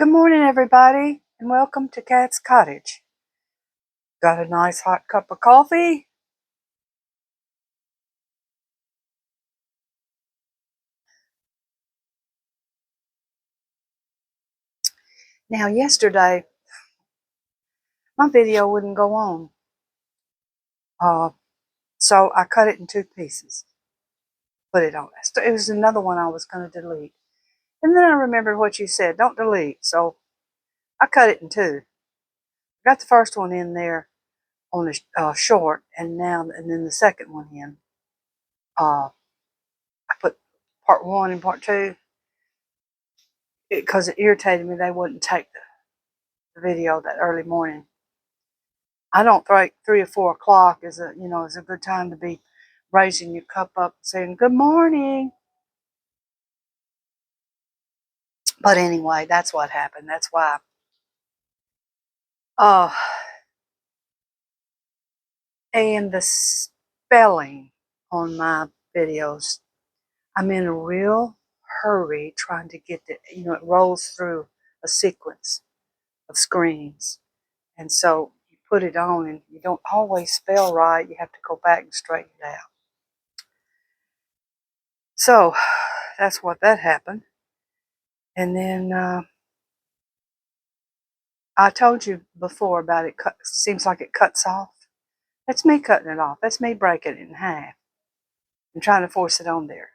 Good morning, everybody, and welcome to Cat's Cottage. Got a nice hot cup of coffee. Now, yesterday, my video wouldn't go on. So I cut it in two pieces. Put it on. It was another one I was going to delete. And then I remembered what you said. Don't delete. So I cut it in two. I got the first one in there on a short, and then the second one in. I put part one and part two because it irritated me they wouldn't take the video that early morning. I don't think 3 or 4 o'clock is a good time to be raising your cup up and saying good morning. But anyway, that's what happened. That's why. Uh, and the spelling on my videos, I'm in a real hurry trying to get it rolls through a sequence of screens. And so you put it on and you don't always spell right. You have to go back and straighten it out. So that's what that happened. And then I told you before about it. Seems like it cuts off. That's me cutting it off. That's me breaking it in half and trying to force it on there.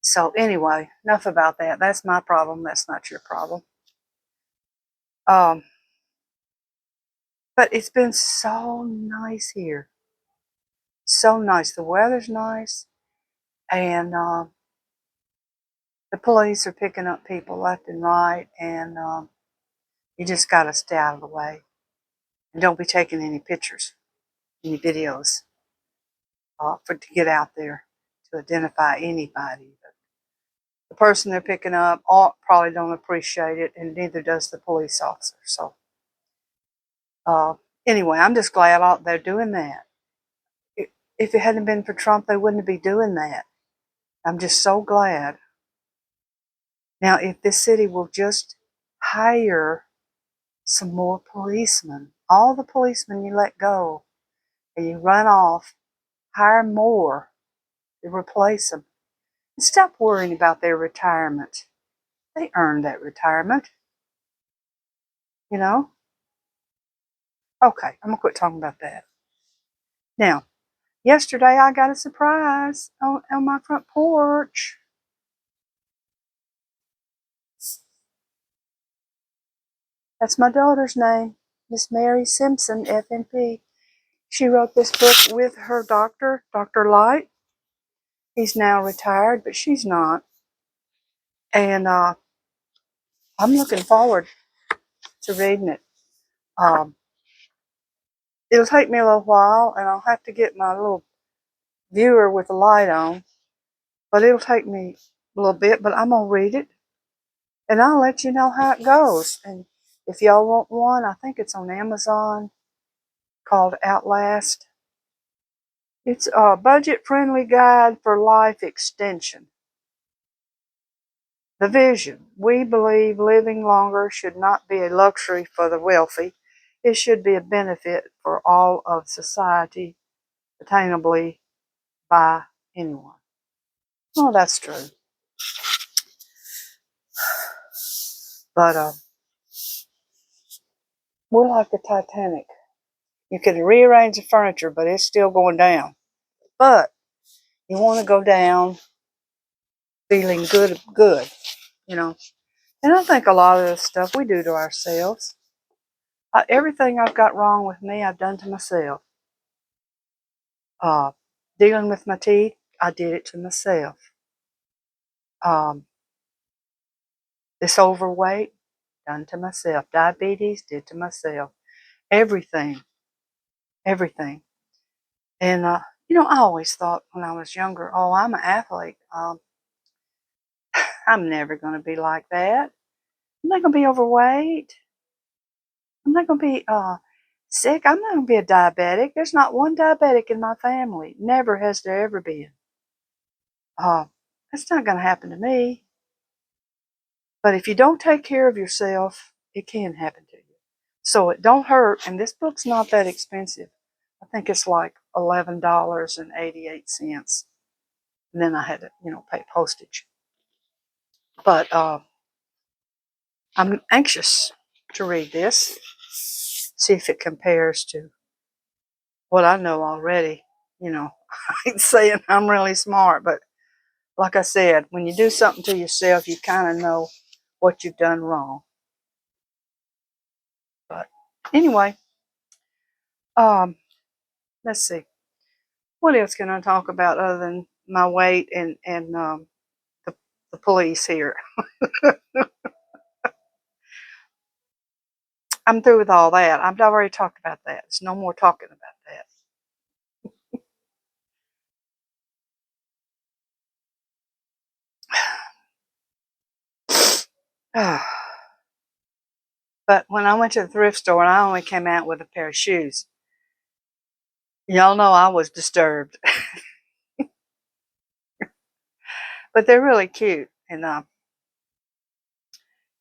So anyway, enough about that. That's my problem. That's not your problem. But it's been so nice here. So nice. The weather's nice, and the police are picking up people left and right, and you just got to stay out of the way. And don't be taking any pictures, any videos to get out there to identify anybody. The person they're picking up probably don't appreciate it, and neither does the police officer. So anyway, I'm just glad they're doing that. If it hadn't been for Trump, they wouldn't be doing that. I'm just so glad. Now, if this city will just hire some more policemen, all the policemen you let go and you run off, hire more to replace them. And stop worrying about their retirement. They earned that retirement. You know? Okay, I'm going to quit talking about that. Now, yesterday I got a surprise on my front porch. That's my daughter's name, Miss Mary Simpson, FNP. She wrote this book with her doctor, Dr. Light. He's now retired, but she's not. And I'm looking forward to reading it. It'll take me a little while, and I'll have to get my little viewer with the light on. But it'll take me a little bit, but I'm going to read it. And I'll let you know how it goes. And if y'all want one, I think it's on Amazon, called Outlast. It's a budget-friendly guide for life extension. The vision. We believe living longer should not be a luxury for the wealthy. It should be a benefit for all of society, attainably by anyone. Well, that's true. But we're like the Titanic. You can rearrange the furniture, but it's still going down. But you want to go down feeling good, And I think a lot of the stuff we do to ourselves, everything I've got wrong with me, I've done to myself. Dealing with my teeth, I did it to myself. This overweight, done to myself. Diabetes, did to myself. Everything. And, I always thought when I was younger, oh, I'm an athlete. I'm never going to be like that. I'm not going to be overweight. I'm not going to be sick. I'm not going to be a diabetic. There's not one diabetic in my family. Never has there ever been. That's not going to happen to me. But if you don't take care of yourself, it can happen to you. So it don't hurt. And this book's not that expensive. I think it's like $11.88. And then I had to, pay postage. But I'm anxious to read this, see if it compares to what I know already. I ain't saying I'm really smart, but like I said, when you do something to yourself, you kind of know what you've done wrong. But anyway, let's see. What else can I talk about other than my weight and the the police here? I'm through with all that. I've already talked about that. There's no more talking about that. But when I went to the thrift store and I only came out with a pair of shoes, y'all know I was disturbed. But they're really cute. And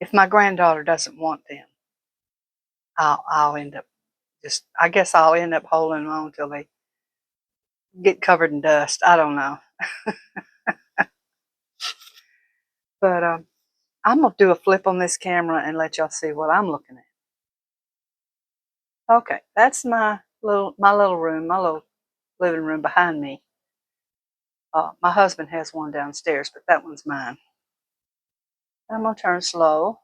if my granddaughter doesn't want them, I'll end up I guess I'll end up holding them on till they get covered in dust. I don't know. But I'm going to do a flip on this camera and let y'all see what I'm looking at. Okay, that's my little room, my little living room behind me. My husband has one downstairs, but that one's mine. I'm going to turn slow.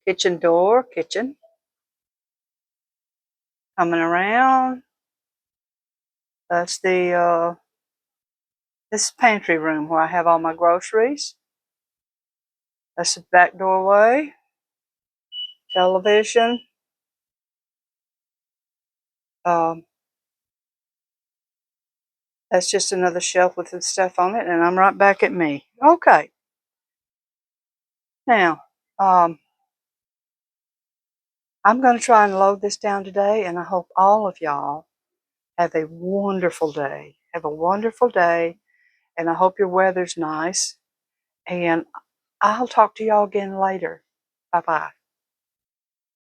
Kitchen door, kitchen. Coming around. That's this pantry room where I have all my groceries. That's the back doorway. Television. Um, that's just another shelf with some stuff on it, and I'm right back at me. Okay. Now, I'm going to try and load this down today, and I hope all of y'all have a wonderful day. Have a wonderful day, and I hope your weather's nice. And I'll talk to y'all again later. Bye-bye.